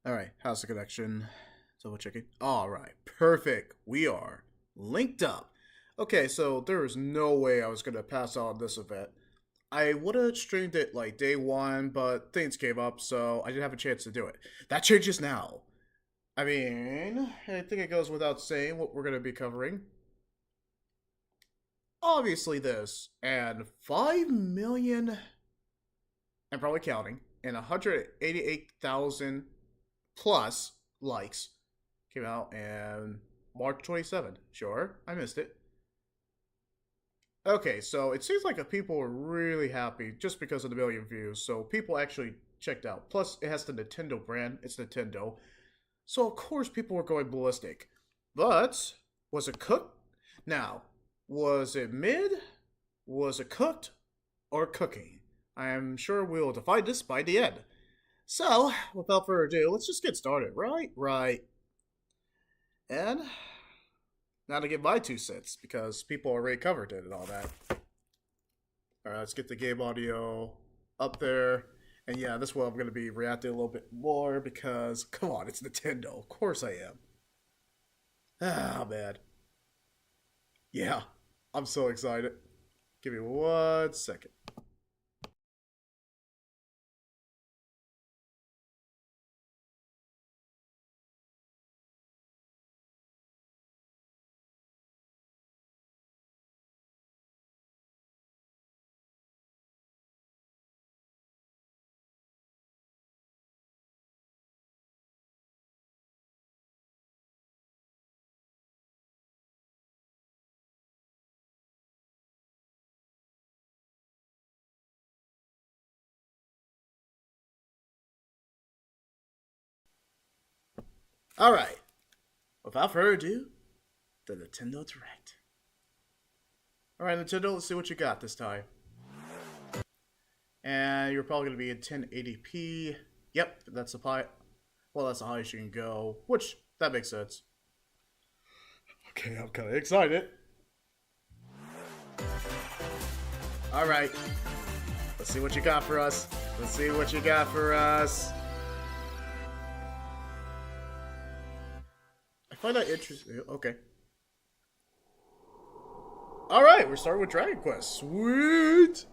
Alright, how's the connection? Double checking. Alright, perfect. We are linked up. Okay, so there is no way I was going to pass on this event. I would have streamed it like day one, but things came up, so I didn't have a chance to do it. That changes now. I mean, I think it goes without saying what we're going to be covering. Obviously this, and 5 million, and probably counting, and 188,000 plus likes came out and March 27th. Sure, I missed it. Okay, so it seems like the people are really happy just because of the million views. So people actually checked out. Plus, it has the Nintendo brand. It's Nintendo. So of course people were going ballistic. But was it cooked? Now, was it mid? Was it cooked? Or cooking? I am sure we'll define this by the end. So, without further ado, let's just get started, right? Right. And now to get my 2 cents, because people already covered it and all that. Alright, let's get the game audio up there. And yeah, this one I'm going to be reacting a little bit more because, come on, it's Nintendo. Of course I am. Ah, man. Yeah, I'm so excited. Give me 1 second. Alright, without further ado, the Nintendo Direct. Alright, Nintendo, let's see what you got this time. And you're probably going to be in 1080p. Yep, that's the high. Well, that's the highest you can go, which, that makes sense. Okay, I'm kind of excited. Alright, let's see what you got for us. Let's see what you got for us. I find that interesting. Okay. Alright, we're starting with Dragon Quest. Sweet!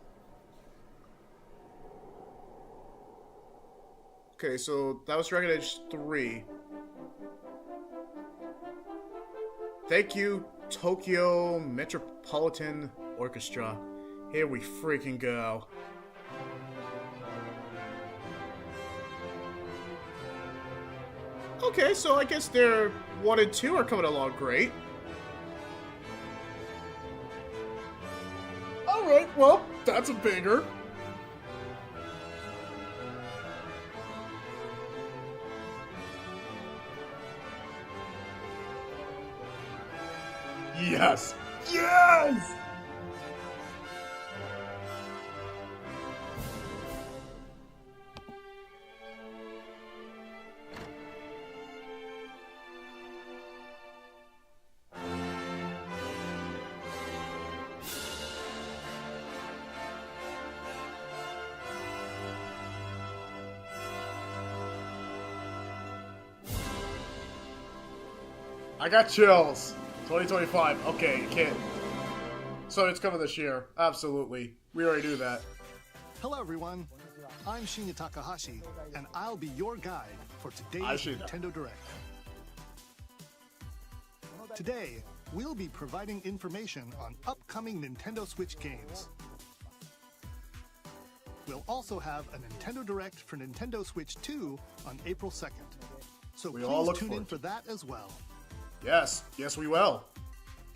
Okay, so that was Dragon Age 3. Thank you, Tokyo Metropolitan Orchestra. Here we freaking go. Okay, so I guess their 1 and 2 are coming along great. Alright, well, that's a banger. Yes! Yes! I got chills. 2025. Okay, you can't. So it's coming this year. Absolutely. We already knew that. Hello, everyone. I'm Shinya Takahashi, and I'll be your guide for today's Nintendo Direct. Today, we'll be providing information on upcoming Nintendo Switch games. We'll also have a Nintendo Direct for Nintendo Switch 2 on April 2nd. So please tune in for that as well. Yes, yes we will.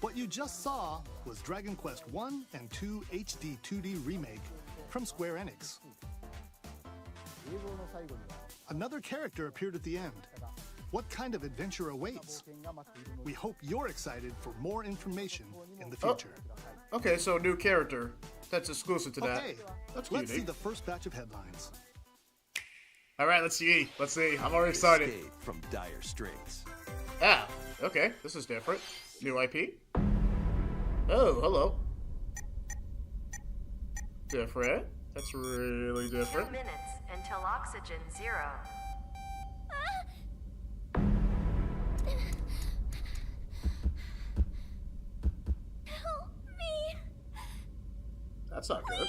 What you just saw was Dragon Quest 1 and 2 HD 2D Remake from Square Enix. Another character appeared at the end. What kind of adventure awaits? We hope you're excited for more information in the future. Oh, okay, so new character. That's exclusive to that. Okay, that's let's see the first batch of headlines. Alright, let's see. Let's see. I'm already excited. Escape from dire straits. Ah, okay. This is different. New IP. Oh, hello. Different. That's really different. 2 minutes until oxygen 0. That's not good.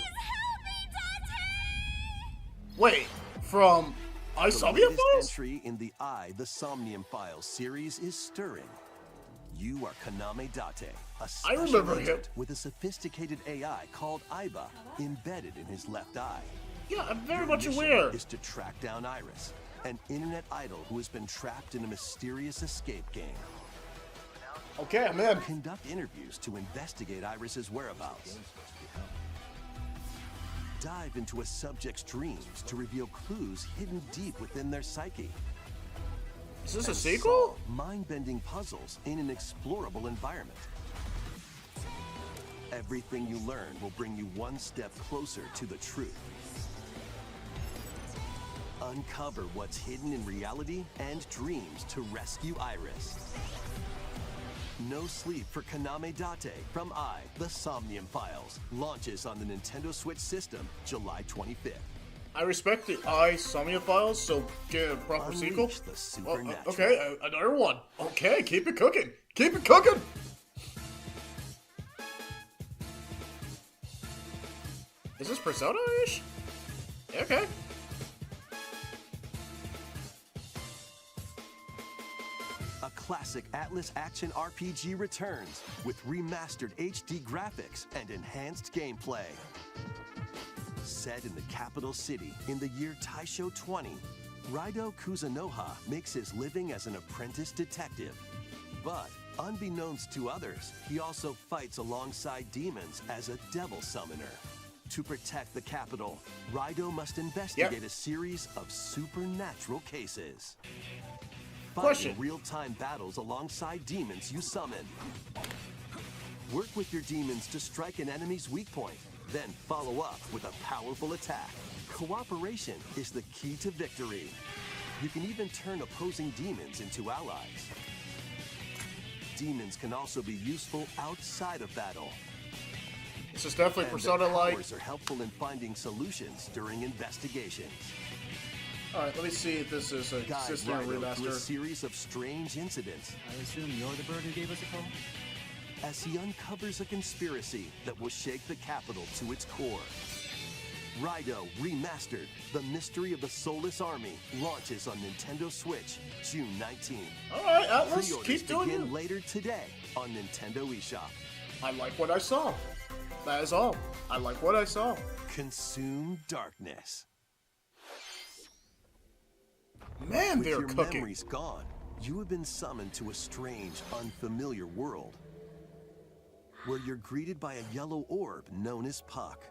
Wait, from The Isomnia latest Files? entry in the The Somnium Files series is stirring. You are Kaname Date, a special remember him. agent with a sophisticated AI called Aiba embedded in his left eye. Yeah, I'm very Your much mission aware. is to track down Iris, an internet idol who has been trapped in a mysterious escape game. Okay, I'm in. Conduct interviews to investigate Iris's whereabouts. Dive into a subject's dreams to reveal clues hidden deep within their psyche. Is this a And sequel? solve mind-bending puzzles in an explorable environment. Everything you learn will bring you one step closer to the truth. Uncover what's hidden in reality and dreams to rescue Iris. No Sleep for Kaname Date from The Somnium Files launches on the Nintendo Switch system July 25th. I respect the Isomnia Files, so get a proper sequel. Unleash the supernatural. Okay, another one. Okay, keep it cooking. Keep it cooking. Is this Persona-ish? Okay. A classic Atlas action RPG returns with remastered HD graphics and enhanced gameplay. Set in the capital city in the year Taisho 20, Raido Kuzunoha makes his living as an apprentice detective. But unbeknownst to others, he also fights alongside demons as a devil summoner. To protect the capital, Raido must investigate a series of supernatural cases. Question. Fight in real-time battles alongside demons you summon. Work with your demons to strike an enemy's weak point, then follow up with a powerful attack. Cooperation is the key to victory. You can even turn opposing demons into allies. Demons can also be useful outside of battle. This is definitely And their Persona-like. powers are helpful in finding solutions during investigations. Alright, let me see if this is a Guide system Raido through a remaster. series of strange incidents I assume you're the bird who gave us a call? as he uncovers a conspiracy that will shake the capital to its core. Raido Remastered, The Mystery of the Soulless Army, launches on Nintendo Switch June 19. Alright, Atlas, Pre-orders keep doing begin it. later today on Nintendo eShop. I like what I saw. That is all. I like what I saw. Consume darkness. Man, With they're your cooking. memories gone, you have been summoned to a strange, unfamiliar world, where you're greeted by a yellow orb known as Puck.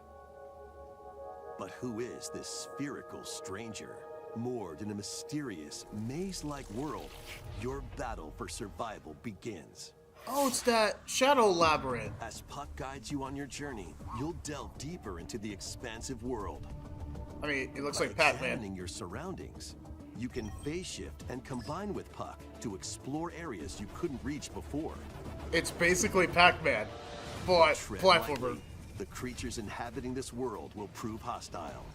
But who is this spherical stranger? Moored in a mysterious, maze-like world, your battle for survival begins. Oh, it's that Shadow Labyrinth. As Puck guides you on your journey, you'll delve deeper into the expansive world. I mean, it looks By like Pac-Man. examining your surroundings, you can phase shift and combine with Puck to explore areas you couldn't reach before. It's basically Pac-Man, but Tread platformer. lightly. The creatures inhabiting this world will prove hostile.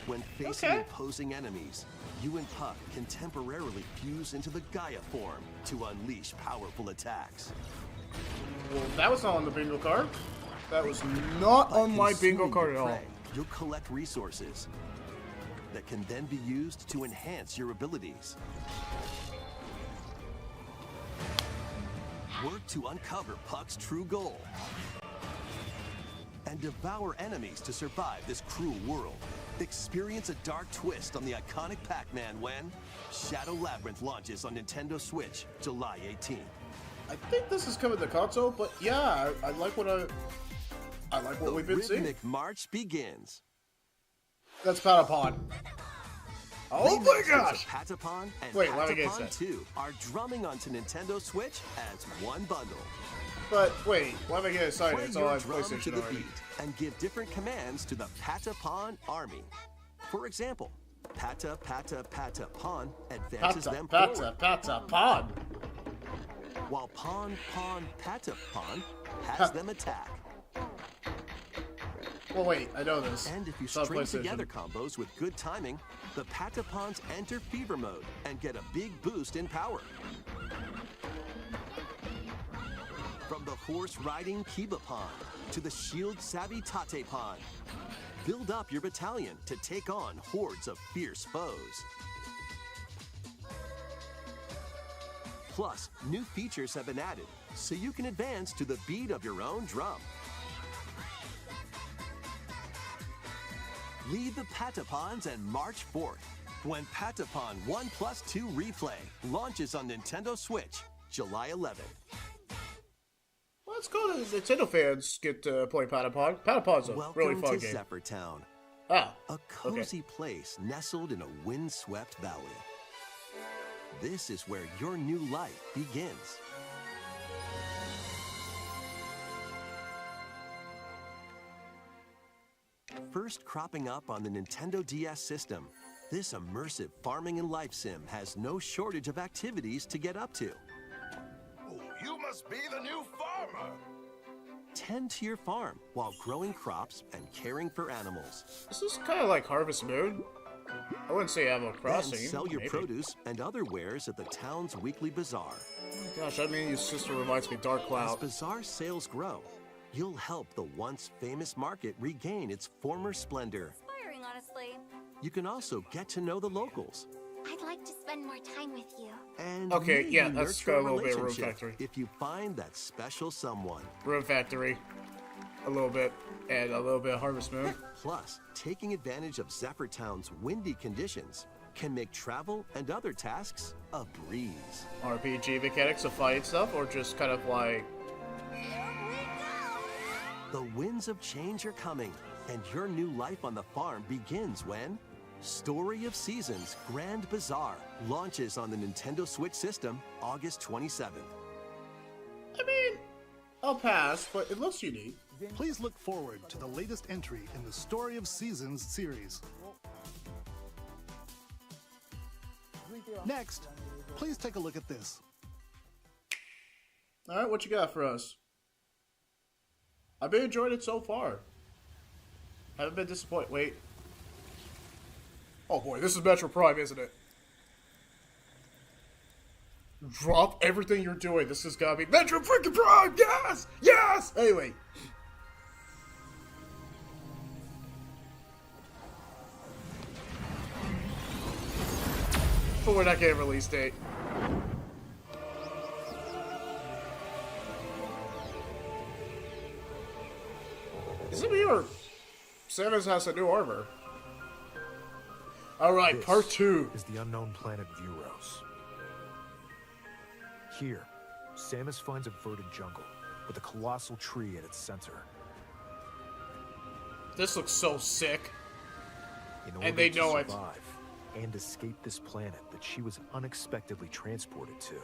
When facing Okay. opposing enemies, you and Puck can temporarily fuse into the Gaia form to unleash powerful attacks. Well, that was not on the bingo card. That was not By on my bingo consuming card at your all. prey, you'll collect resources that can then be used to enhance your abilities. Work to uncover Puck's true goal and devour enemies to survive this cruel world. Experience a dark twist on the iconic Pac-Man when Shadow Labyrinth launches on Nintendo Switch July 18th. I think this is coming to console, but yeah, I like what I like what The we've been seeing. rhythmic march begins. That's Patapon. Oh my Remasters gosh! of Patapon and Wait, let me guess Patapon that. 2 are drumming onto Nintendo Switch as one bundle. But wait, why am I getting excited? Play It's all your on drum to PlayStation the already. beat and give different commands to the Patapon army. For example, Pata Pata Pata Pon advances them forward, Patapon. while Pon Pon Pata Pon has them attack. Well, wait, I know this. And if you It's on string PlayStation. together combos with good timing, the Patapons enter fever mode and get a big boost in power. From the horse-riding Kiba Pond to the shield-savvy Tate Pond, build up your battalion to take on hordes of fierce foes. Plus, new features have been added, so you can advance to the beat of your own drum. Lead the Patapons and march forth when Patapon 1+2 Replay launches on Nintendo Switch, July 11th. Well, let's go to Nintendo fans get to play Patapon. Patapon's a really fun Welcome to game. Zephyr Town, Ah, a cozy place nestled in a windswept valley. This is where your new life begins. First cropping up on the Nintendo DS system, this immersive farming and life sim has no shortage of activities to get up to. Oh, you must be the new farmer. Tend to your farm while growing crops and caring for animals. this is kind of like Harvest Moon. I wouldn't say Animal Then Crossing. sell your maybe. produce and other wares at the town's weekly bazaar. Gosh, I mean, your sister reminds me of Dark As Cloud. bazaar sales grow, you'll help the once famous market regain its former splendor. Inspiring, honestly. You can also get to know the locals I'd like to spend more time with you. and Okay, maybe yeah, that's nurture got a little bit of Room relationship Factory. if you find that special someone. Rune Factory. A little bit. And a little bit of Harvest Moon. Plus, taking advantage of Zephyr Town's windy conditions can make travel and other tasks a breeze. RPG mechanics of fighting stuff, or just kind of like... The winds of change are coming, and your new life on the farm begins when Story of Seasons Grand Bazaar launches on the Nintendo Switch system August 27th. I mean, I'll pass, but it looks unique. Please look forward to the latest entry in the Story of Seasons series. Next, please take a look at this. Alright, what you got for us? I've been enjoying it so far. Haven't been disappointed. Wait. Oh boy, this is Metro Prime, isn't it? Drop everything you're doing. This has gotta be Metro freaking Prime! Yes! Yes! Anyway. But we're not getting a release date. Is it me or Samus has a new armor? Alright, This part 2. is the unknown planet Vuros. Here, Samus finds a verdant jungle with a colossal tree at its center. This looks so sick. In order they to know it. survive and escape this planet that she was unexpectedly transported to,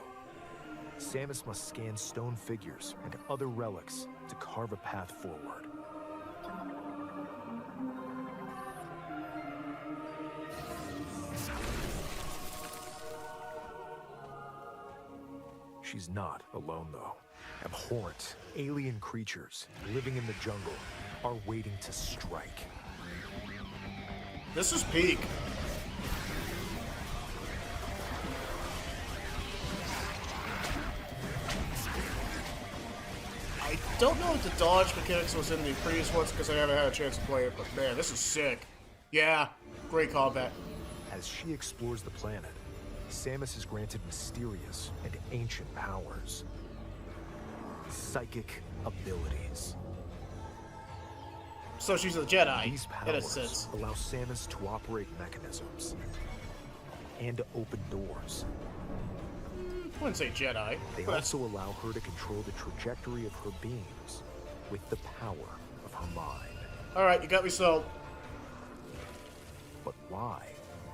Samus must scan stone figures and other relics to carve a path forward. She's not alone, though. Abhorrent, alien creatures living in the jungle are waiting to strike. This is peak. I don't know if the dodge mechanics was in the previous ones because I haven't had a chance to play it, but man, this is sick. Yeah, great combat. As she explores the planet, Samus is granted mysterious and ancient powers. Psychic abilities. So she's a Jedi, These in a powers sense. allow Samus to operate mechanisms and to open doors. I wouldn't say Jedi. They but also allow her to control the trajectory of her beams with the power of her mind. Alright, you got me sold. But why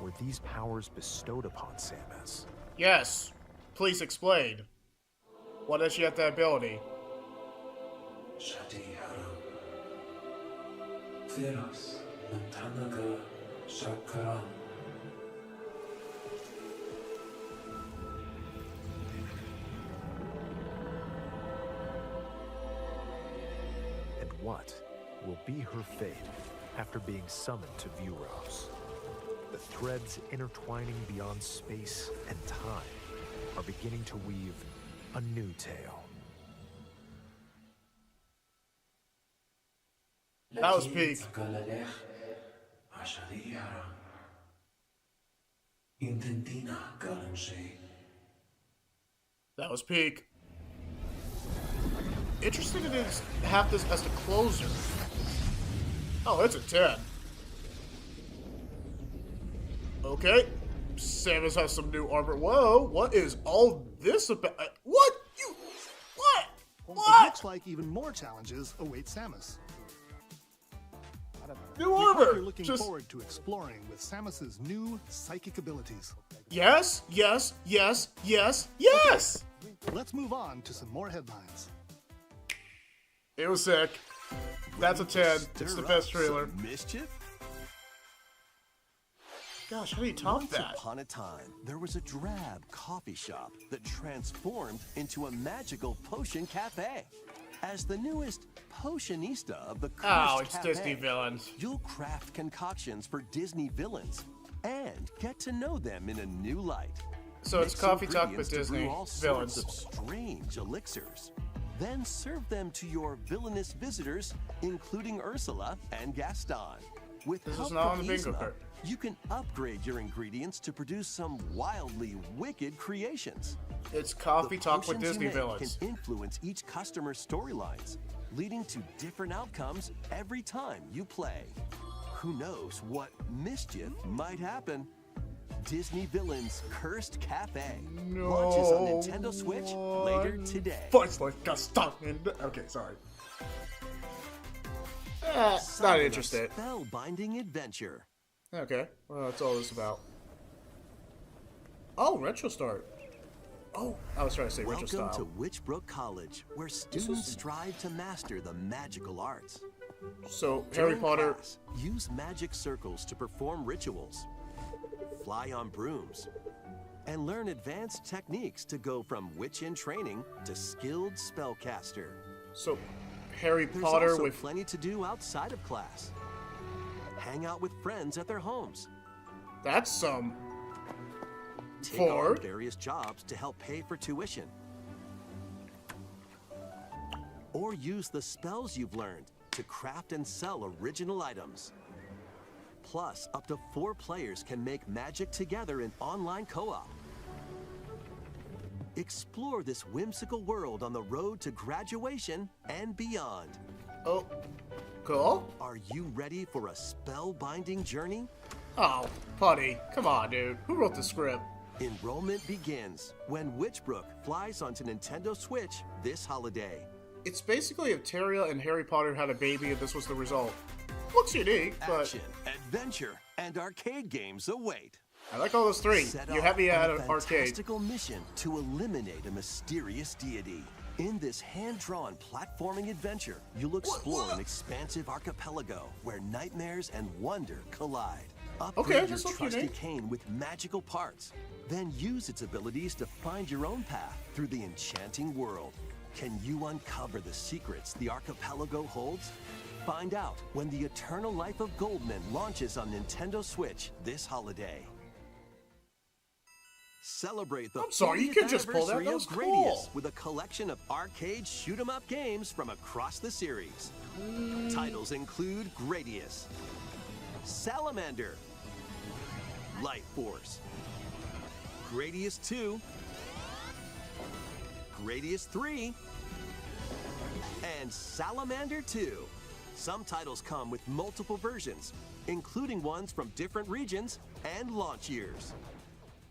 were these powers bestowed upon Samus? Yes. Please explain. Why does she have that ability? Shadihara Theros Natanaga Shakaran. And what will be her fate after being summoned to Vuros? The threads intertwining beyond space and time are beginning to weave a new tale. That was peak. That was peak. Interesting it is to have this as the closer. Oh, it's a 10. Okay. Samus has some new armor. Whoa, what is all this about? What? What? It What? looks like even more challenges await Samus. New We hope armor! you're looking Just forward to exploring with Samus's new psychic abilities. yes, yes, yes, yes, yes! Let's move on to some more headlines. It was sick. That's a 10. It's Stir the best up trailer. some mischief? Gosh, how do you top Once that? upon a time, there was a drab coffee shop that transformed into a magical potion cafe. As the newest potionista of the cursed Oh, it's cafe, Disney villains. you'll craft concoctions for Disney villains and get to know them in a new light. So it's Mix Coffee Talk ingredients with to brew Disney all sorts villains. of strange elixirs. Then serve them to your villainous visitors, including Ursula and Gaston. With This is help not on from the bingo Yzma, card. you can upgrade your ingredients to produce some wildly wicked creations. It's Coffee The Talk with potions you Disney make villains. can influence each customer's storylines, leading to different outcomes every time you play. Who knows what mischief might happen? Disney Villains Cursed Cafe launches on Nintendo Switch later today. Fights like Gaston. Okay, sorry. Not Summon a interested. Spellbinding adventure. Okay, well, that's all this about. Oh, Retro Start. Oh, I was trying to say Retro Welcome to Style. Witchbrook College, where students strive to master the magical arts. So, Harry During Potter. class, use magic circles to perform rituals, fly on brooms, and learn advanced techniques to go from witch in training to skilled spellcaster. So, Harry There's Potter also with. plenty to do outside of class. Hang out with friends at their homes. That's some. Take on Ford? various jobs to help pay for tuition. Or use the spells you've learned to craft and sell original items. Plus, up to 4 players can make magic together in online co-op. Explore this whimsical world on the road to graduation and beyond. Oh, cool. Are you ready for a spellbinding journey? Oh, Putty. Come on, dude. Who wrote the script? Enrollment begins when Witchbrook flies onto Nintendo Switch this holiday. It's basically if Terria and Harry Potter had a baby and this was the result. Looks unique, but Action, adventure, and arcade games await. I like all those three. Set You off have me on at a an arcade. fantastical mission to eliminate a mysterious deity. In this hand-drawn platforming adventure, you'll explore an expansive archipelago where nightmares and wonder collide. Upgrade Okay, your this looks trusty unique. cane with magical parts. Then use its abilities to find your own path through the enchanting world. Can you uncover the secrets the archipelago holds? Find out when the Eternal Life of Goldman launches on Nintendo Switch this holiday. Celebrate the I'm sorry, you 40th could just pull that? anniversary That of was Gradius cool. with a collection of arcade shoot-'em-up games from across the series. Titles include Gradius, Salamander, Life Force, Gradius 2, Gradius 3, and Salamander 2. Some titles come with multiple versions, including ones from different regions and launch years.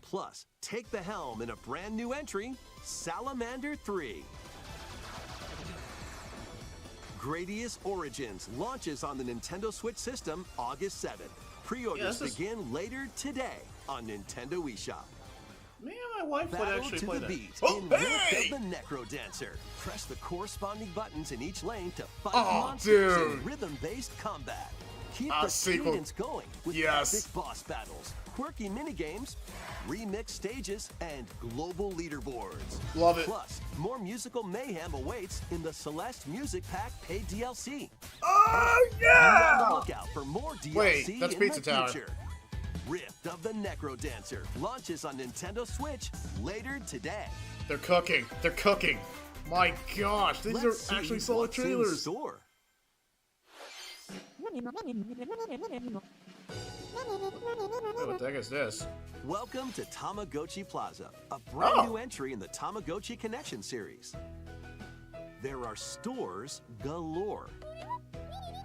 Plus, take the helm in a brand new entry, Salamander 3. Gradius Origins launches on the Nintendo Switch system August 7th. Pre-orders this is- begin later today on Nintendo eShop. Me and my wife would Battle actually to play the that. beat Oh, in hey! Rift of the Necro Dancer. Press the corresponding buttons in each lane to fight Oh, monsters in dude. rhythm-based combat. Keep Ah, the sequel. cadence going with Yes. epic boss battles, quirky minigames, remixed stages, and global leaderboards. Love it. Plus, more musical mayhem awaits in the Celeste Music Pack paid DLC. Oh, Be on the yeah! lookout for more DLC Wait, that's in Pizza the Tower. future. Rift of the Necro Dancer launches on Nintendo Switch later today. They're cooking. They're cooking. My gosh, these Let's are actually see solid what's in trailers. store. what the heck is this? Welcome to Tamagotchi Plaza, a brand new entry in the Tamagotchi Connection series. There are stores galore.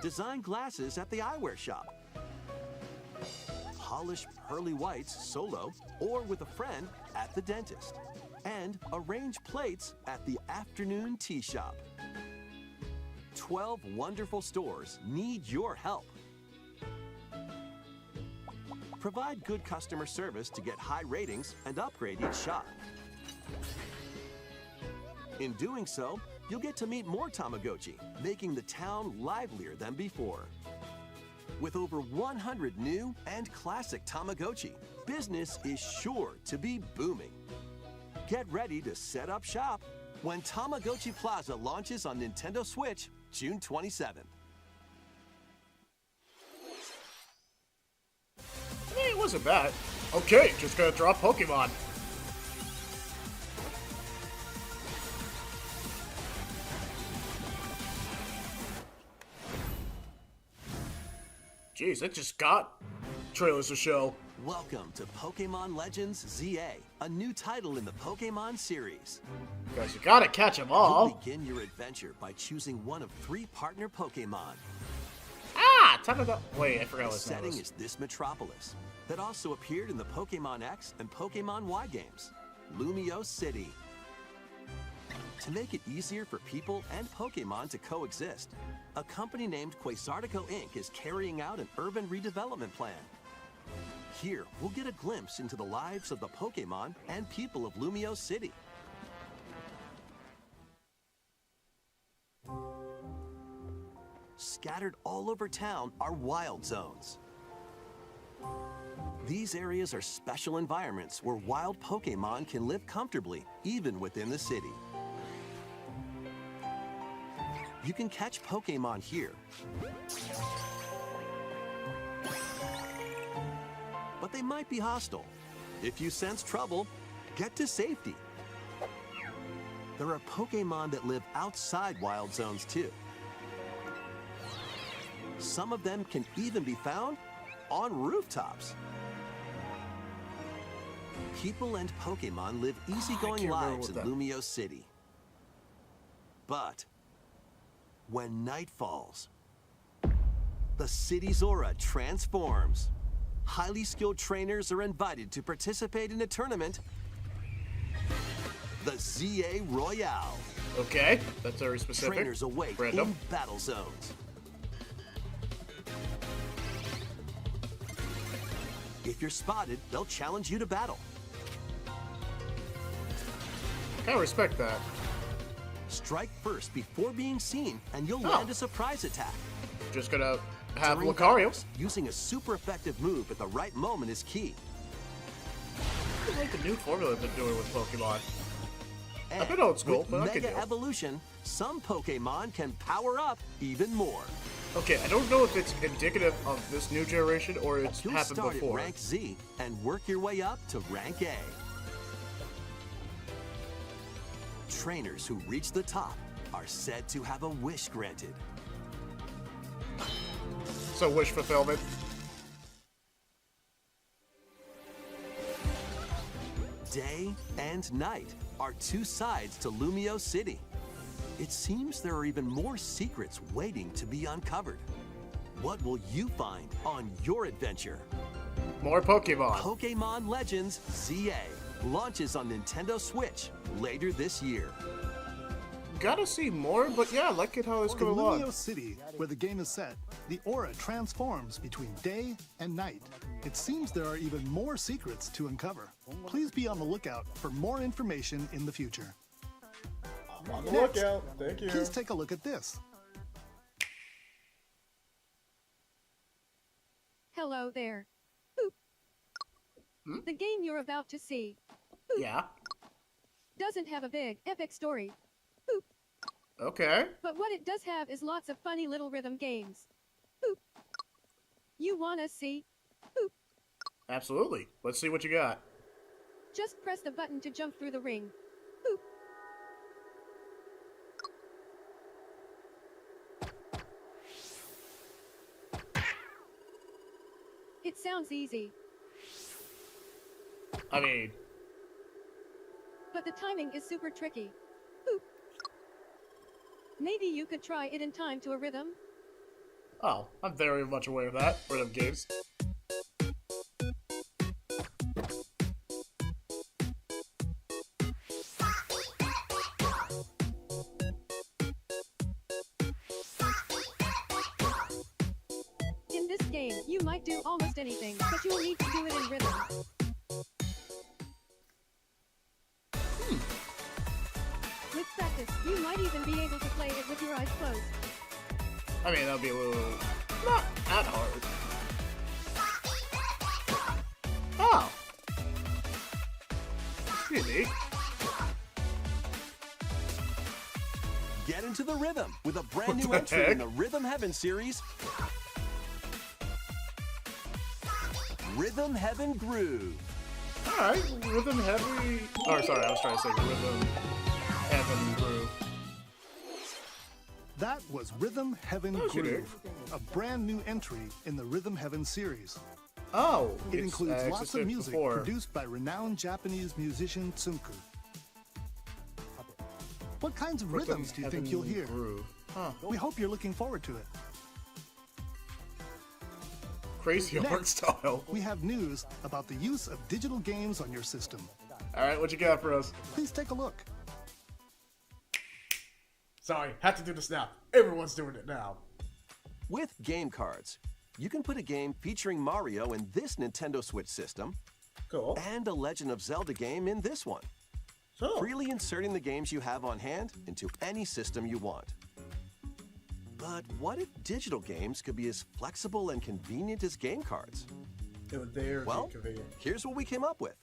Design glasses at the eyewear shop. Polish pearly whites solo or with a friend at the dentist. And arrange plates at the afternoon tea shop. 12 wonderful stores need your help. Provide good customer service to get high ratings and upgrade each shop. In doing so, you'll get to meet more Tamagotchi, making the town livelier than before. With over 100 new and classic Tamagotchi, business is sure to be booming. Get ready to set up shop when Tamagotchi Plaza launches on Nintendo Switch June 27th. I mean, it wasn't bad. Okay, just gonna drop Pokemon. Jeez, it just got trailers to show. Welcome to Pokemon Legends ZA, a new title in the Pokemon series. Guys, you gotta catch them all. You'll begin your adventure by choosing one of 3 partner Pokemon. Ah, time to go. Wait, I forgot The what setting is this metropolis that also appeared in the Pokemon X and Pokemon Y games, Lumio City. To make it easier for people and Pokemon to coexist, a company named Quasartico Inc. is carrying out an urban redevelopment plan. Here, we'll get a glimpse into the lives of the Pokemon and people of Lumio City. Scattered all over town are wild zones. These areas are special environments where wild Pokemon can live comfortably, even within the city. You can catch Pokemon here. But they might be hostile. If you sense trouble, get to safety. There are Pokemon that live outside wild zones too. Some of them can even be found on rooftops. People and Pokemon live easygoing lives in Lumio City. But when night falls, the city's aura transforms. Highly skilled trainers are invited to participate in a tournament, the ZA Royale. Okay, that's very specific. Trainers await in battle zones. If you're spotted, they'll challenge you to battle. I respect that. Strike first before being seen, and you'll land a surprise attack. Just gonna have During Lucario. battles, using a super effective move at the right moment is key. I like the new formula they're doing with Pokemon. And I've been old school, with but I can Mega do. Evolution, some Pokemon can power up even more. Okay, I don't know if it's indicative of this new generation or it's You'll happened start before. at Rank Z and work your way up to Rank A. Trainers who reach the top are said to have a wish granted. So wish fulfillment. Day and night are 2 sides to Lumio City. It seems there are even more secrets waiting to be uncovered. What will you find on your adventure? More Pokemon. Pokemon Legends ZA launches on Nintendo Switch later this year. Gotta see more, but yeah, I like it how it's In going along. Lumio City, where the game is set, the aura transforms between day and night. It seems there are even more secrets to uncover. Please be on the lookout for more information in the future. On the Next, lookout. Thank you. Please take a look at this. Hello there. Boop. The game you're about to see Yeah. doesn't have a big, epic story. Boop. Okay. But what it does have is lots of funny little rhythm games. Boop. You wanna see? Boop. Absolutely. Let's see what you got. Just press the button to jump through the ring. Boop. sounds easy, I mean, but the timing is super tricky. Boop. Maybe you could try it in time to a rhythm? oh, I'm very much aware of that. Rhythm games. In this game, you might do almost anything, but you will need to do it in rhythm. With practice, you might even be able to play it with your eyes closed. I mean, that'd be a little... not that hard. Oh! Unique. Get into the rhythm with a brand new What the entry in heck? the Rhythm Heaven series, Rhythm Heaven Groove. Alright, Rhythm Heavy... Oh, sorry, I was trying to say Rhythm Heaven Groove. That was Rhythm Heaven Oh, she did. Groove, a brand new entry in the Rhythm Heaven series. Oh! It it's, includes lots of existed music before. produced by renowned Japanese musician Tsunku. What kinds of Rhythm rhythms do you Heaven think you'll hear? Groove. Huh. We hope you're looking forward to it. Crazy art Next, style. we have news about the use of digital games on your system. Alright, what you got for us? Please take a look. Sorry, had to do this now. Everyone's doing it now. With game cards, you can put a game featuring Mario in this Nintendo Switch system Cool. and a Legend of Zelda game in this one, So, freely inserting the games you have on hand into any system you want. But what if digital games could be as flexible and convenient as game cards? they're Well, convenient. here's what we came up with.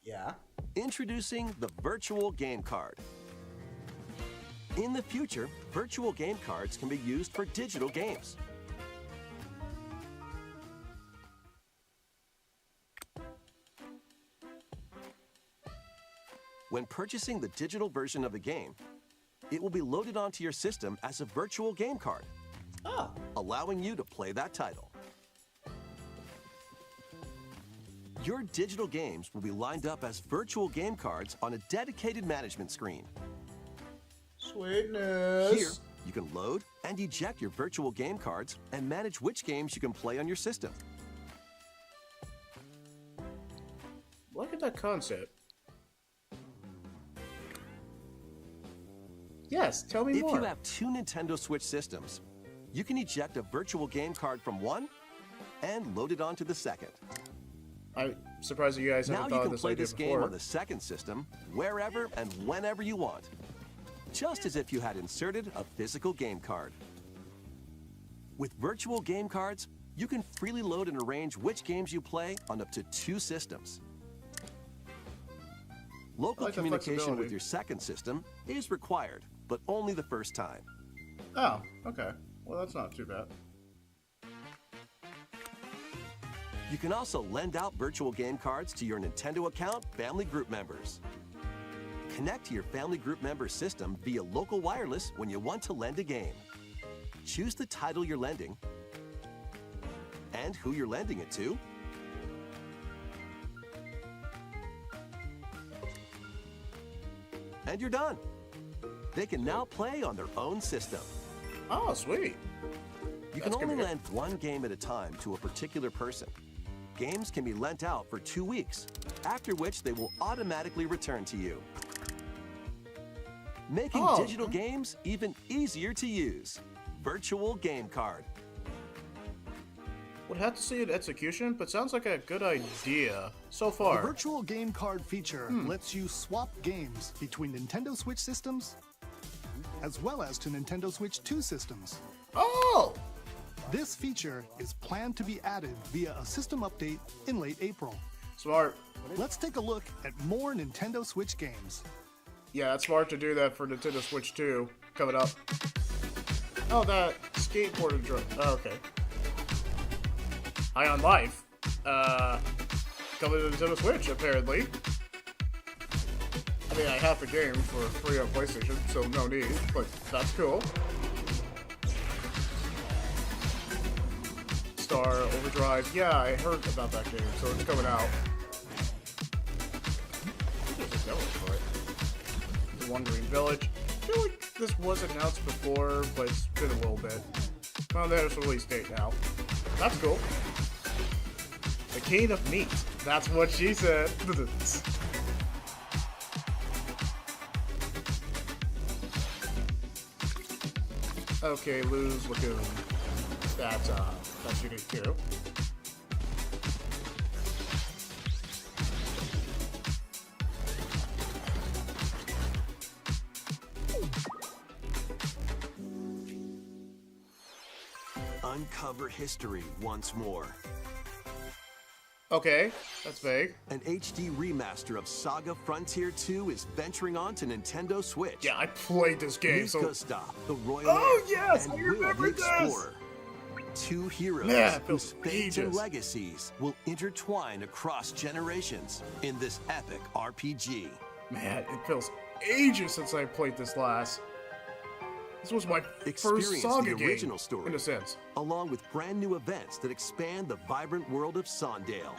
Yeah. Introducing the Virtual Game Card. In the future, virtual game cards can be used for digital games. When purchasing the digital version of the game, it will be loaded onto your system as a virtual game card, Ah. allowing you to play that title. Your digital games will be lined up as virtual game cards on a dedicated management screen. Sweetness. Here, you can load and eject your virtual game cards and manage which games you can play on your system. Look at that concept. Yes, tell me If more. you have two Nintendo Switch systems, you can eject a virtual game card from one and load it onto the second. I'm surprised you guys Now haven't you thought can of this play idea this game before. on the second system wherever and whenever you want, just as if you had inserted a physical game card. With virtual game cards, you can freely load and arrange which games you play on up to two systems. Local I like the communication flexibility. with your second system is required, but only the first time. Oh, okay. Well, that's not too bad. You can also lend out virtual game cards to your Nintendo account family group members. Connect to your family group member system via local wireless when you want to lend a game. Choose the title you're lending and who you're lending it to. And you're done. They can now play on their own system. Oh, sweet. You That's can only convenient. lend one game at a time to a particular person. Games can be lent out for 2 weeks, after which they will automatically return to you. Making Oh. digital games even easier to use. Virtual Game Card. Would have to see an execution, but sounds like a good idea so The far. virtual game card feature lets you swap games between Nintendo Switch systems as well as to Nintendo Switch 2 systems. Oh! This feature is planned to be added via a system update in late April. Smart. Let's take a look at more Nintendo Switch games. Yeah, it's smart to do that for Nintendo Switch 2 coming up. Oh, that skateboarding drone. Oh, okay. High on Life. Coming to Nintendo Switch, apparently. I mean, I have the game for free on PlayStation, so no need, but that's cool. Star Overdrive. Yeah, I heard about that game, so it's coming out. There's a demo for it. The Wandering Village. I feel like this was announced before, but it's been a little bit. Well, there's a release date now. That's cool. The King of Meat. That's what she said. Okay, Luz Lagoon. That's unique too. Uncover history once more. Okay, that's vague. An HD remaster of Saga Frontier 2 is venturing onto Nintendo Switch. Yeah, I played this game, Meet so... Gustav, the Royal Oh, Heir, yes! and I Will remember the this! Explorer. Two heroes Man, it whose feels fates and ages. legacies will intertwine across generations in this epic RPG. Man, it feels ages since I played this last. This was my Experience first Saga the original game, story, in a sense. along with brand new events that expand the vibrant world of Sondale.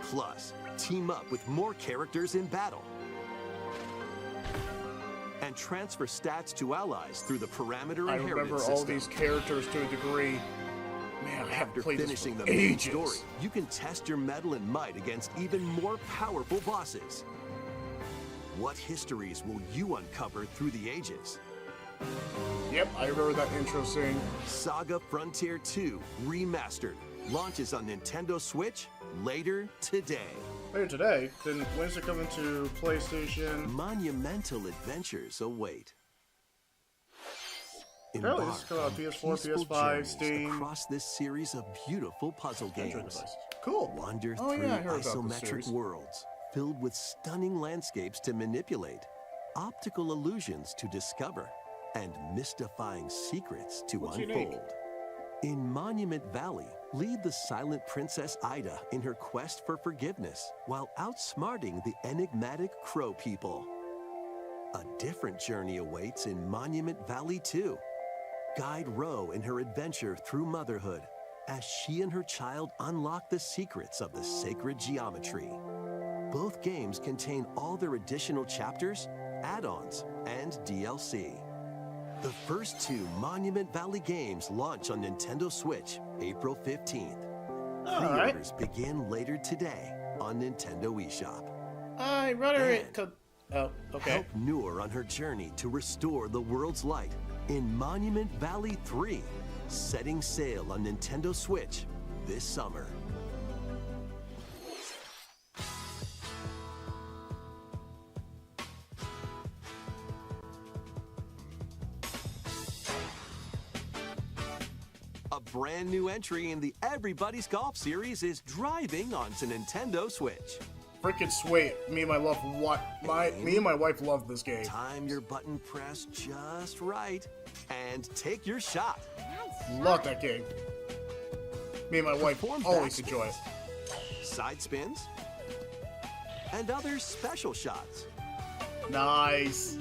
Plus, team up with more characters in battle. And transfer stats to allies through the parameter I inheritance remember system. all these characters to a degree. Man, I haven't After played this finishing for the main ages. story, you can test your mettle and might against even more powerful bosses. What histories will you uncover through the ages? Yep, I remember that intro scene. Saga Frontier 2 Remastered launches on Nintendo Switch later today. Later today, then when's it coming to PlayStation? Monumental adventures await. Apparently this is coming out on PS4, peaceful PS5, journeys Steam. across this series of beautiful puzzle Android games. devices. Cool. Wander Oh, through yeah, I heard about this isometric series. worlds filled with stunning landscapes to manipulate, optical illusions to discover, and mystifying secrets to What's unfold. unique? In Monument Valley, lead the silent Princess Ida in her quest for forgiveness while outsmarting the enigmatic Crow people. A different journey awaits in Monument Valley 2. Guide Ro in her adventure through motherhood as she and her child unlock the secrets of the sacred geometry. Both games contain all their additional chapters, add-ons, and DLC. The first two Monument Valley games launch on Nintendo Switch April 15th. Pre-orders begin later today on Nintendo eShop. I rather And it could. Oh, okay. Help Noor on her journey to restore the world's light in Monument Valley 3, setting sail on Nintendo Switch this summer. A brand new entry in the Everybody's Golf series is driving onto Nintendo Switch. Freaking sweet. Me and my wife love this game. Time your button press just right and take your shot. Love that game. Me and my wife Perform always backspins, enjoy it. Side spins, and other special shots. Nice.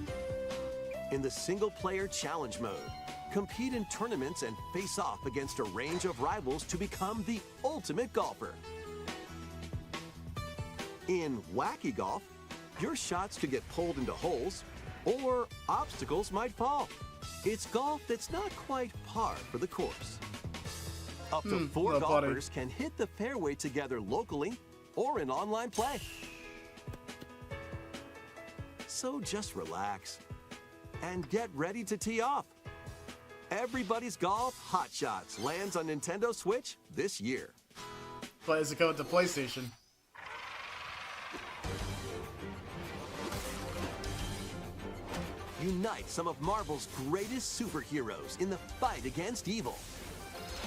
In the single-player challenge mode, compete in tournaments and face off against a range of rivals to become the ultimate golfer. In Wacky Golf, your shots could get pulled into holes, or obstacles might fall. It's golf that's not quite par for the course. Up to 4 no, buddy. golfers can hit the fairway together locally or in online play. So just relax and get ready to tee off. Everybody's Golf Hot Shots lands on Nintendo Switch this year. But is it coming to PlayStation? Unite some of Marvel's greatest superheroes in the fight against evil.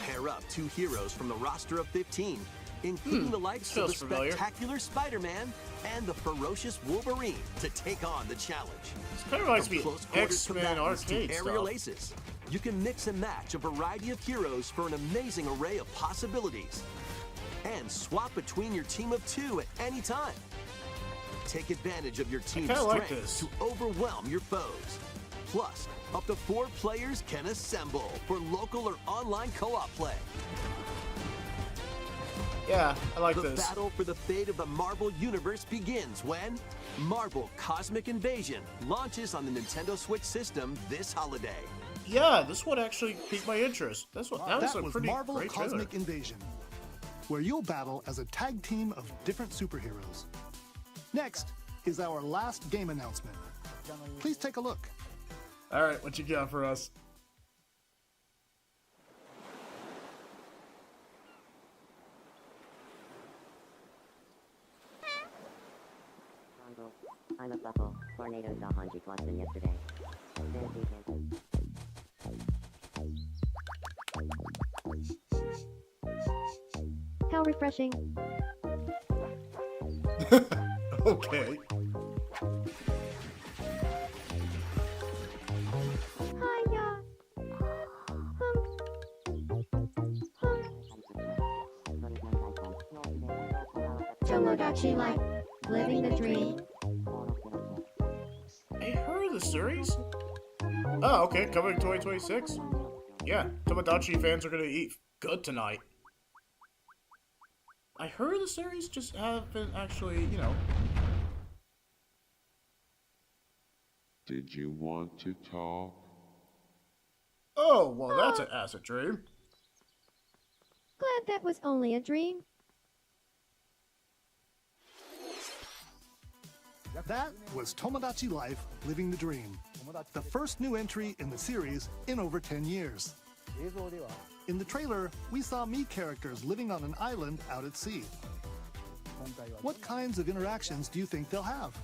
Pair up 2 heroes from the roster of 15, including the likes of the feels familiar. spectacular Spider-Man and the ferocious Wolverine to take on the challenge. This kind of reminds From me close of quarters X-Men combatants to arcade aerial stuff. aces, you can mix and match a variety of heroes for an amazing array of possibilities. And swap between your team of 2 at any time. Take advantage of your team's kinda like strength this. to overwhelm your foes. Plus, up to 4 players can assemble for local or online co-op play. Yeah, I like The this. battle for the fate of the Marvel Universe begins when Marvel Cosmic Invasion launches on the Nintendo Switch system this holiday. Yeah, this one actually piqued my interest. That was a pretty Marvel great trailer. Cosmic Invasion, where you'll battle as a tag team of different superheroes. Next is our last game announcement. Please take a look. All right, what you got for us? I'm a buckle. Tornadoes off on G Plus than yesterday. How refreshing. Okay. Hiya. Tomodachi Life. Living the dream. I heard of the series. Oh, okay, coming in 2026. Yeah, Tomodachi fans are gonna eat good tonight. I heard of the series, just haven't actually, you know. Did you want to talk? Oh, well, that's an acid dream. Glad that was only a dream. That was Tomodachi Life Living the Dream, the first new entry in the series in over 10 years. In the trailer, we saw Mii characters living on an island out at sea. What kinds of interactions do you think they'll have?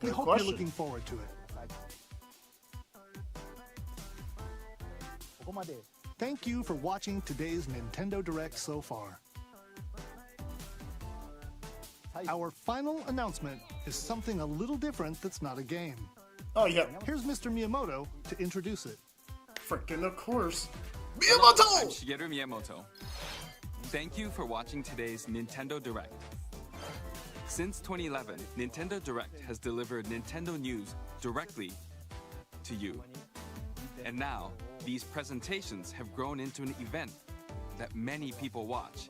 We Good hope question. you're looking forward to it. Thank you for watching today's Nintendo Direct so far. Our final announcement is something a little different that's not a game. Oh, yeah. Here's Mr. Miyamoto to introduce it. Freaking of course. Hello, I'm Miyamoto! Shigeru Miyamoto. Thank you for watching today's Nintendo Direct. Since 2011, Nintendo Direct has delivered Nintendo news directly to you. And now, these presentations have grown into an event that many people watch.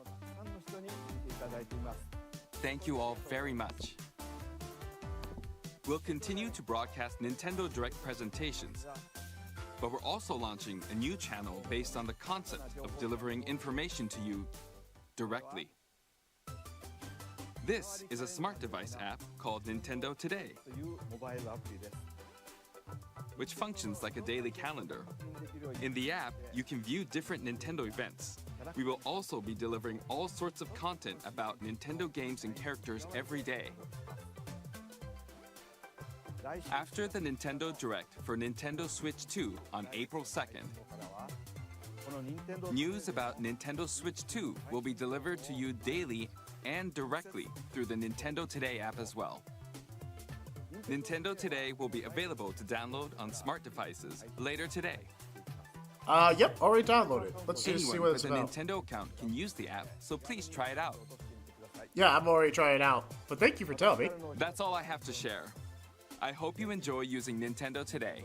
Thank you all very much. We'll continue to broadcast Nintendo Direct presentations, but we're also launching a new channel based on the concept of delivering information to you directly. This is a smart device app called Nintendo Today, which functions like a daily calendar. In the app, you can view different Nintendo events. We will also be delivering all sorts of content about Nintendo games and characters every day. After the Nintendo Direct for Nintendo Switch 2 on April 2nd, news about Nintendo Switch 2 will be delivered to you daily and directly through the Nintendo Today app as well. Nintendo Today will be available to download on smart devices later today. Yep, already downloaded. Let's see Anyone what it's with a about. Nintendo account can use the app, so please try it out. Yeah, I'm already trying it out. But thank you for telling me. That's all I have to share. I hope you enjoy using Nintendo Today.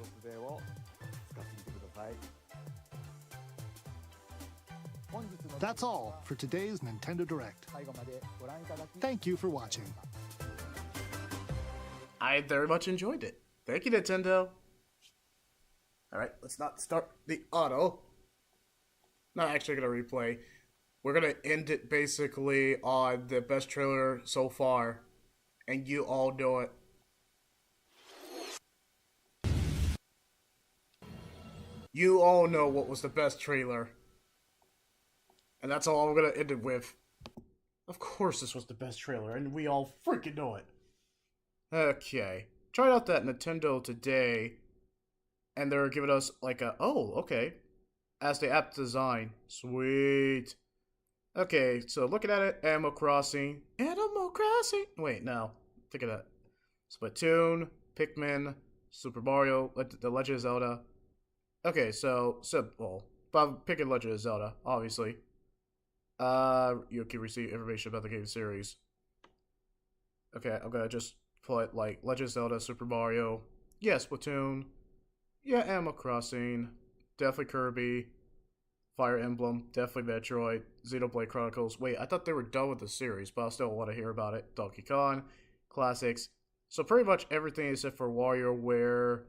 That's all for today's Nintendo Direct. Thank you for watching. I very much enjoyed it. Thank you, Nintendo. Alright, let's not start the auto. Not actually gonna replay. We're gonna end it basically on the best trailer so far. And you all know it. You all know what was the best trailer. And that's all I'm gonna end it with. Of course this was the best trailer, and we all freaking know it. Okay. Tried out that Nintendo Today, and they're giving us like a, oh, okay. As the app design. Sweet. Okay, so looking at it, Animal Crossing. Animal Crossing! Wait, no. Think of that. Splatoon, Pikmin, Super Mario, The Legend of Zelda. Okay, so, simple. But I'm picking Legend of Zelda, obviously. You can receive information about the game series. Okay, I'm gonna just put, like, Legend of Zelda, Super Mario, Yeah, Splatoon. Yeah, Animal Crossing. Definitely Kirby. Fire Emblem. Definitely Metroid. Xenoblade Chronicles. Wait, I thought they were done with the series, but I still want to hear about it. Donkey Kong. Classics. So pretty much everything except for WarioWare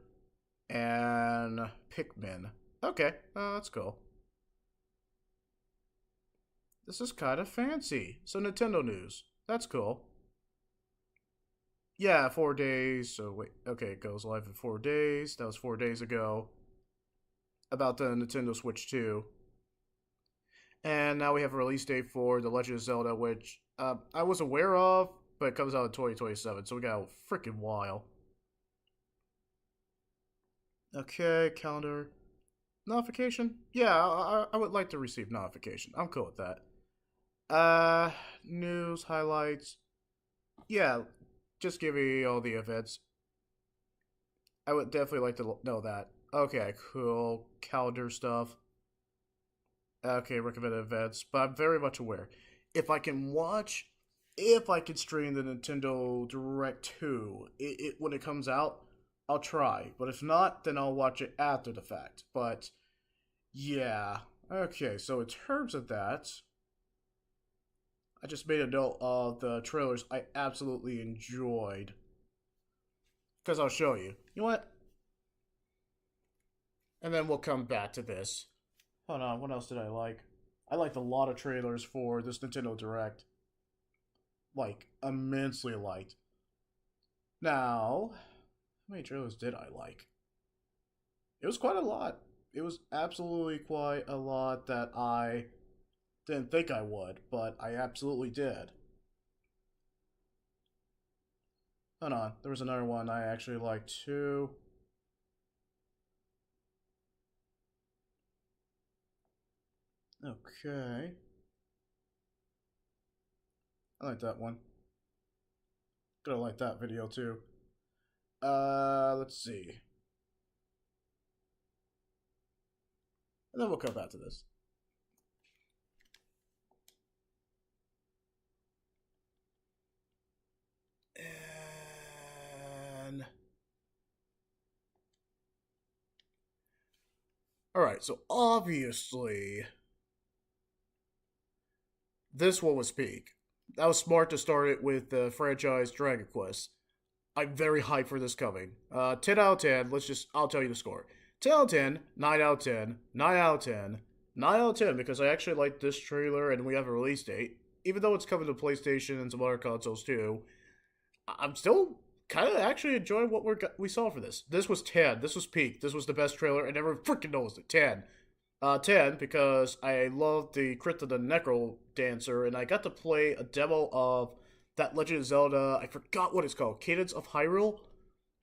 and Pikmin. Okay, that's cool. This is kind of fancy. So Nintendo news. That's cool. Yeah, 4 days. So wait, okay, it goes live in 4 days. That was 4 days ago. About the Nintendo Switch 2. And now we have a release date for The Legend of Zelda, which I was aware of, but it comes out in 2027, so we got a freaking while. Okay, calendar. Notification? Yeah, I would like to receive notification. I'm cool with that. News, highlights. Yeah, just give me all the events. I would definitely like to know that. Okay, cool. Calendar stuff. Okay, recommended events. But I'm very much aware. If I can stream the Nintendo Direct 2 when it comes out, I'll try. But if not, then I'll watch it after the fact. But, yeah. Okay, so in terms of that, I just made a note of the trailers I absolutely enjoyed. Because I'll show you. You know what? And then we'll come back to this. Hold on, what else did I like? I liked a lot of trailers for this Nintendo Direct. Like, immensely liked. Now, how many trailers did I like? It was quite a lot. It was absolutely quite a lot that I didn't think I would, but I absolutely did. Hold on, there was another one I actually liked too. Okay. I like that one. Gonna like that video too. Let's see. And then we'll come back to this. And alright, so obviously this one was peak. That was smart to start it with the franchise Dragon Quest. I'm very hyped for this coming. 10 out of 10, I'll tell you the score. 10 out of 10, 9 out of 10, 9 out of 10, 9 out of 10, because I actually like this trailer and we have a release date. Even though it's coming to PlayStation and some other consoles too, I'm still kind of actually enjoying what we saw for this. This was 10, this was peak, this was the best trailer, and everyone freaking knows it. 10. 10, because I love the Crypt of the Necro Dancer, and I got to play a demo of that Legend of Zelda, I forgot what it's called, Cadence of Hyrule?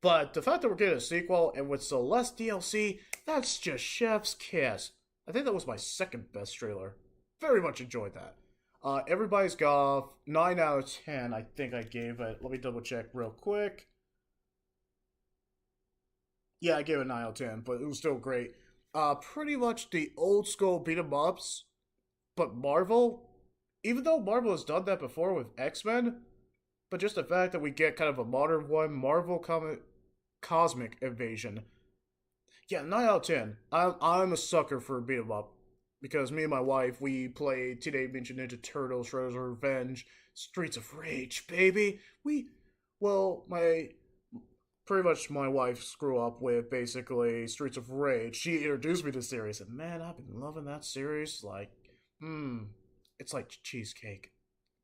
But the fact that we're getting a sequel, and with Celeste DLC, that's just chef's kiss. I think that was my second best trailer. Very much enjoyed that. Everybody's Golf, 9 out of 10, I think I gave it. Let me double check real quick. Yeah, I gave it 9 out of 10, but it was still great. Pretty much the old school beat 'em ups, but Marvel, even though Marvel has done that before with X-Men, but just the fact that we get kind of a modern one, Marvel Cosmic Invasion. Yeah, 9 out of 10. I'm a sucker for beat 'em up, because me and my wife, we played Teenage Mutant Ninja Turtles, Shredder's Revenge, Streets of Rage, baby. Pretty much my wife grew up with basically Streets of Rage. She introduced me to the series, and man, I've been loving that series. Like, it's like cheesecake.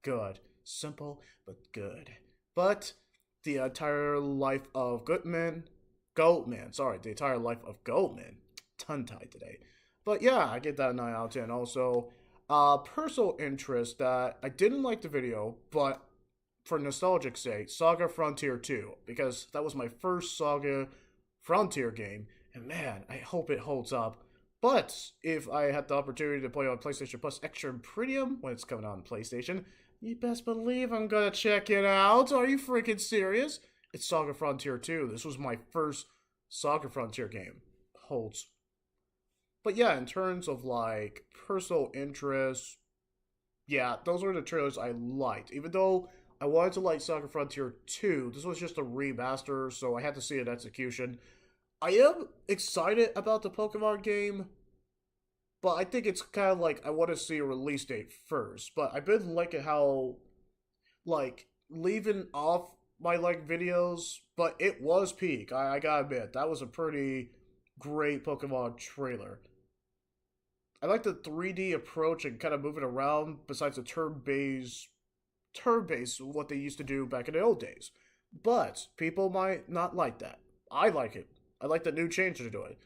Good. Simple, but good. But the entire life of the entire life of Goatman. Tongue-tied today. But yeah, I get that 9 out of 10. Also, personal interest that I didn't like the video, but for nostalgic's sake, Saga Frontier 2, because that was my first Saga Frontier game, and man, I hope it holds up. But if I had the opportunity to play on PlayStation Plus Extra and Premium when it's coming out on PlayStation, you best believe I'm gonna check it out. Are you freaking serious? It's Saga Frontier 2. This was my first Saga Frontier game. Holds. But yeah, in terms of like personal interests, yeah, those are the trailers I liked. Even though I wanted to like Soccer Frontier 2. This was just a remaster, so I had to see an execution. I am excited about the Pokemon game, but I think it's kind of like I want to see a release date first. But I've been liking how, like, leaving off my like videos, but it was peak. I gotta admit, that was a pretty great Pokemon trailer. I like the 3D approach and kind of moving around besides the turn-based what they used to do back in the old days. But people might not like that. I like it. I like the new change they're doing.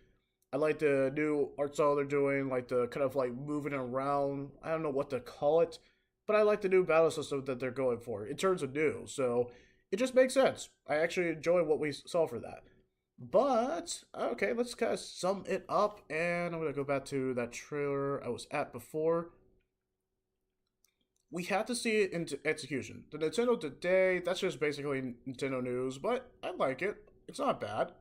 I like the new art style they're doing, like the kind of like moving around. I don't know what to call it, but I like the new battle system that they're going for in terms of new. So it just makes sense. I actually enjoy what we saw for that. But, okay, let's kind of sum it up, and I'm going to go back to that trailer I was at before. We had to see it in execution. The Nintendo Today, that's just basically Nintendo news, but I like it. It's not bad.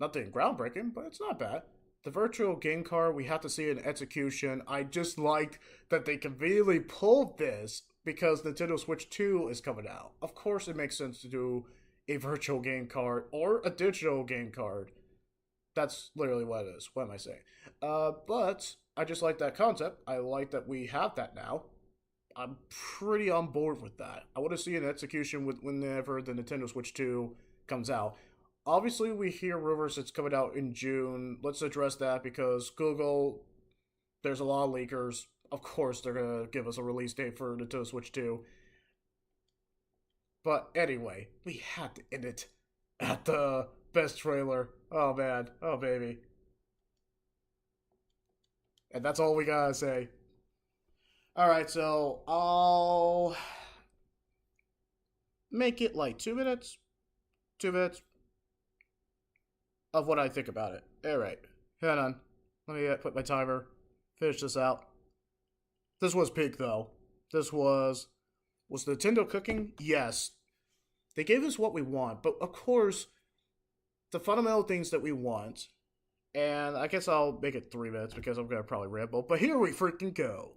Nothing groundbreaking, but it's not bad. The virtual game card, we have to see it in execution. I just liked that they conveniently pulled this because Nintendo Switch 2 is coming out. Of course it makes sense to do a virtual game card or a digital game card. That's literally what it is. What am I saying? But I just like that concept. I like that we have that now. I'm pretty on board with that. I want to see an execution whenever the Nintendo Switch 2 comes out. Obviously, we hear rumors it's coming out in June. Let's address that because Google, there's a lot of leakers. Of course, they're going to give us a release date for Nintendo Switch 2. But anyway, we had to end it at the best trailer. Oh man, oh baby. And that's all we gotta say. Alright, so I'll make it like 2 minutes. 2 minutes of what I think about it. Alright, hold on. Let me put my timer. Finish this out. This was peak though. This was Nintendo cooking? Yes. They gave us what we want, but of course, the fundamental things that we want, and I guess I'll make it 3 minutes because I'm going to probably ramble, but here we freaking go.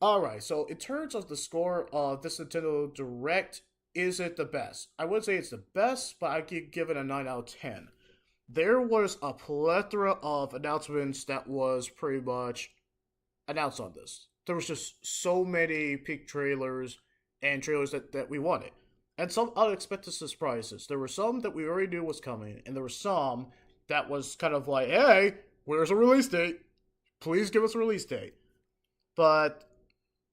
Alright, so in terms of the score of this Nintendo Direct, is it the best? I wouldn't say it's the best, but I could give it a 9 out of 10. There was a plethora of announcements that was pretty much announced on this. There was just so many peak trailers and trailers that we wanted. And some unexpected surprises. There were some that we already knew was coming, and there were some that was kind of like, hey, where's a release date? Please give us a release date. But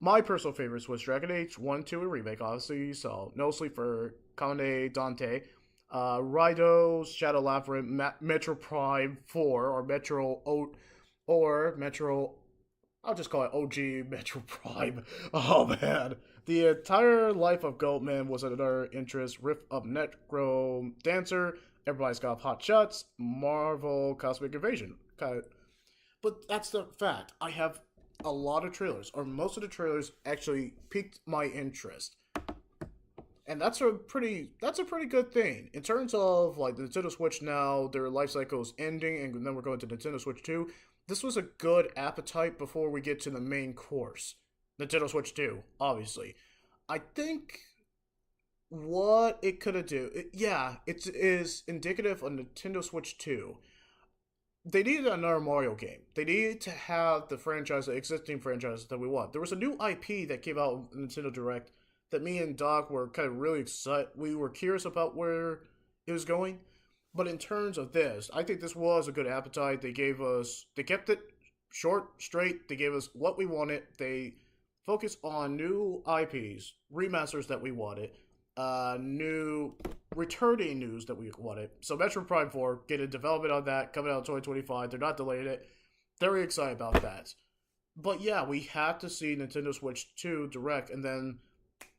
my personal favorites was Dragon Age 1, 2, and Remake, obviously, so No Sleep for Conde Dante, Raido's Shadow Labyrinth, Metro Prime 4, or Metro, I'll just call it OG Metro Prime. Oh man. The entire life of Goatman was another interest. Rift of Necro Dancer, Everybody's Got Hot Shots, Marvel Cosmic Invasion. But that's the fact. I have a lot of trailers, or most of the trailers actually piqued my interest. And that's a pretty good thing. In terms of like the Nintendo Switch now, their life cycle is ending, and then we're going to Nintendo Switch 2. This was a good appetite before we get to the main course. Nintendo Switch 2, obviously. I think what it could have do, it is indicative of Nintendo Switch 2. They needed another Mario game. They needed to have the franchise, the existing franchise that we want. There was a new IP that came out in Nintendo Direct that me and Doc were kind of really excited. We were curious about where it was going. But in terms of this, I think this was a good appetite. They kept it short, straight. They gave us what we wanted. They focused on new IPs, remasters that we wanted, new returning news that we wanted. So Metroid Prime 4, getting development on that, coming out in 2025. They're not delaying it. Very excited about that. But yeah, we have to see Nintendo Switch 2 Direct, and then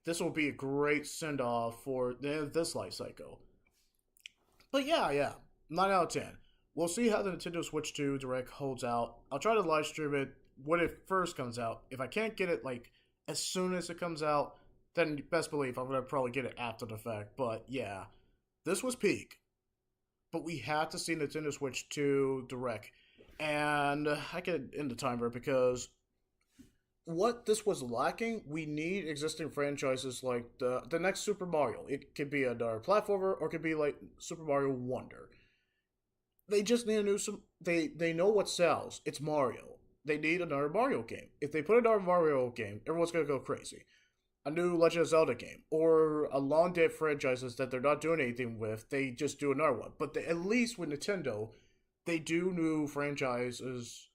this will be a great send-off for the end of this life cycle. But yeah, 9 out of 10. We'll see how the Nintendo Switch 2 Direct holds out. I'll try to live stream it when it first comes out. If I can't get it like as soon as it comes out, then best believe I'm going to probably get it after the fact. But yeah, this was peak. But we had to see Nintendo Switch 2 Direct. And I can end the timer because what this was lacking, we need existing franchises like the next Super Mario. It could be another platformer, or it could be like Super Mario Wonder. They just need a new... They know what sells. It's Mario. They need another Mario game. If they put another Mario game, everyone's going to go crazy. A new Legend of Zelda game, or a long dead franchises that they're not doing anything with, they just do another one. But at least with Nintendo, they do new franchises.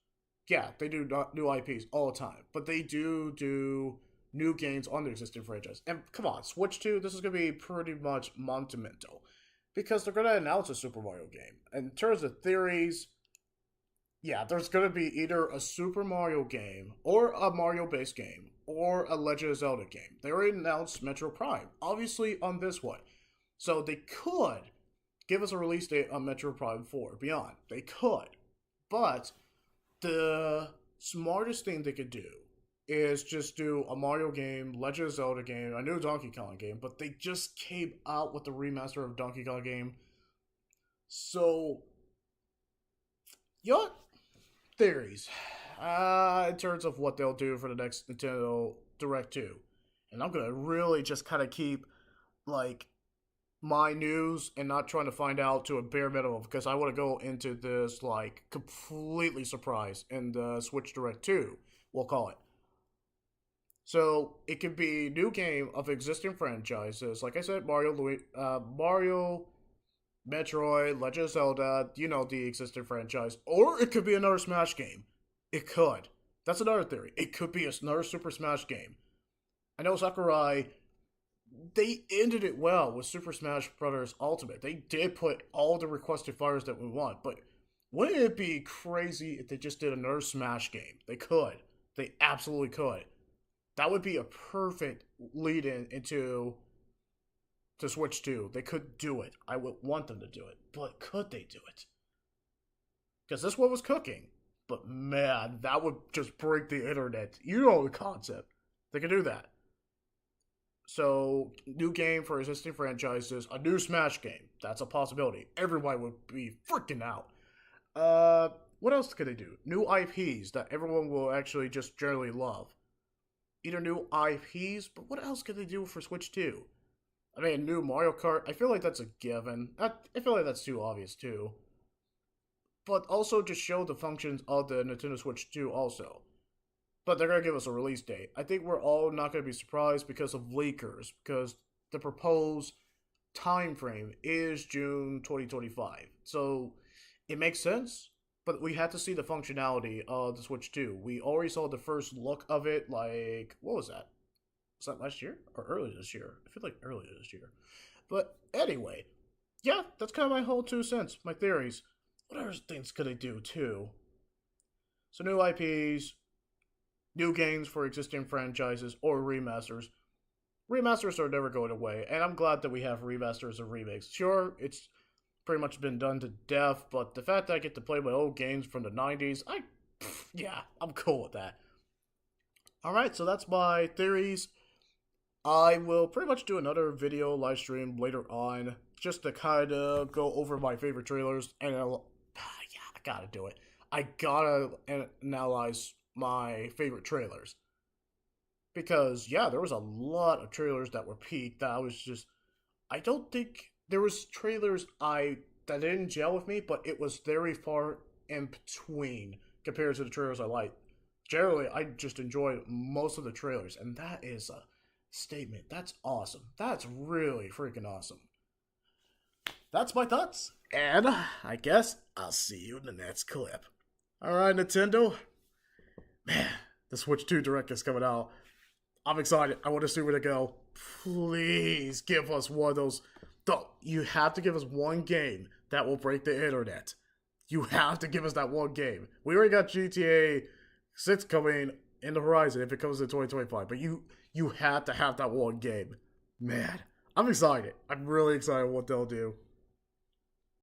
Yeah, they do new IPs all the time, but they do new games on the existing franchise. And come on, Switch 2, this is going to be pretty much monumental, because they're going to announce a Super Mario game. In terms of theories, yeah, there's going to be either a Super Mario game, or a Mario-based game, or a Legend of Zelda game. They already announced Metroid Prime, obviously on this one. So they could give us a release date on Metroid Prime 4 Beyond. They could. But the smartest thing they could do is just do a Mario game, Legend of Zelda game, a new Donkey Kong game, but they just came out with the remaster of Donkey Kong game. So, you know what? Theories. In terms of what they'll do for the next Nintendo Direct 2. And I'm going to really just kind of keep, like, my news and not trying to find out to a bare minimum, because I want to go into this like completely surprised in the Switch Direct 2, we'll call it. So it could be new game of existing franchises, like I said, Mario, Metroid, Legend of Zelda, you know, the existing franchise, or it could be another Smash game. It could. That's another theory. It could be another Super Smash game. I know Sakurai, they ended it well with Super Smash Bros. Ultimate. They did put all the requested fires that we want, but wouldn't it be crazy if they just did another Smash game? They could. They absolutely could. That would be a perfect lead-in into Switch 2. They could do it. I would want them to do it, but could they do it? Because this one was cooking, but man, that would just break the internet. You know the concept. They could do that. So, new game for existing franchises, a new Smash game. That's a possibility. Everybody would be freaking out. What else could they do? New IPs that everyone will actually just generally love. Either new IPs, but what else could they do for Switch 2? I mean, new Mario Kart, I feel like that's a given. I feel like that's too obvious too. But also just show the functions of the Nintendo Switch 2 also. But they're going to give us a release date. I think we're all not going to be surprised because of leakers, because the proposed time frame is June 2025. So it makes sense, but we had to see the functionality of the Switch 2. We already saw the first look of it, like, what was that? Was that last year? Or earlier this year? I feel like earlier this year. But anyway, yeah, that's kind of my whole 2 cents, my theories. What other things could they do too? So new IPs, new games for existing franchises, or remasters. Remasters are never going away, and I'm glad that we have remasters and remakes. Sure, it's pretty much been done to death, but the fact that I get to play my old games from the 90s, I'm cool with that. Alright, so that's my theories. I will pretty much do another video live stream later on, just to kind of go over my favorite trailers, and I gotta do it. I gotta analyze my favorite trailers. Because, yeah, there was a lot of trailers that were peaked that I was just... I don't think there was trailers that didn't gel with me, but it was very far in between compared to the trailers I liked. Generally, I just enjoyed most of the trailers, and that is a statement. That's awesome. That's really freaking awesome. That's my thoughts, and I guess I'll see you in the next clip. Alright, Nintendo. Man, the Switch 2 Direct is coming out. I'm excited. I want to see where to go. Please give us one of those. You have to give us one game that will break the internet. You have to give us that one game. We already got GTA 6 coming in the horizon if it comes in 2025. But you have to have that one game. Man, I'm excited. I'm really excited what they'll do.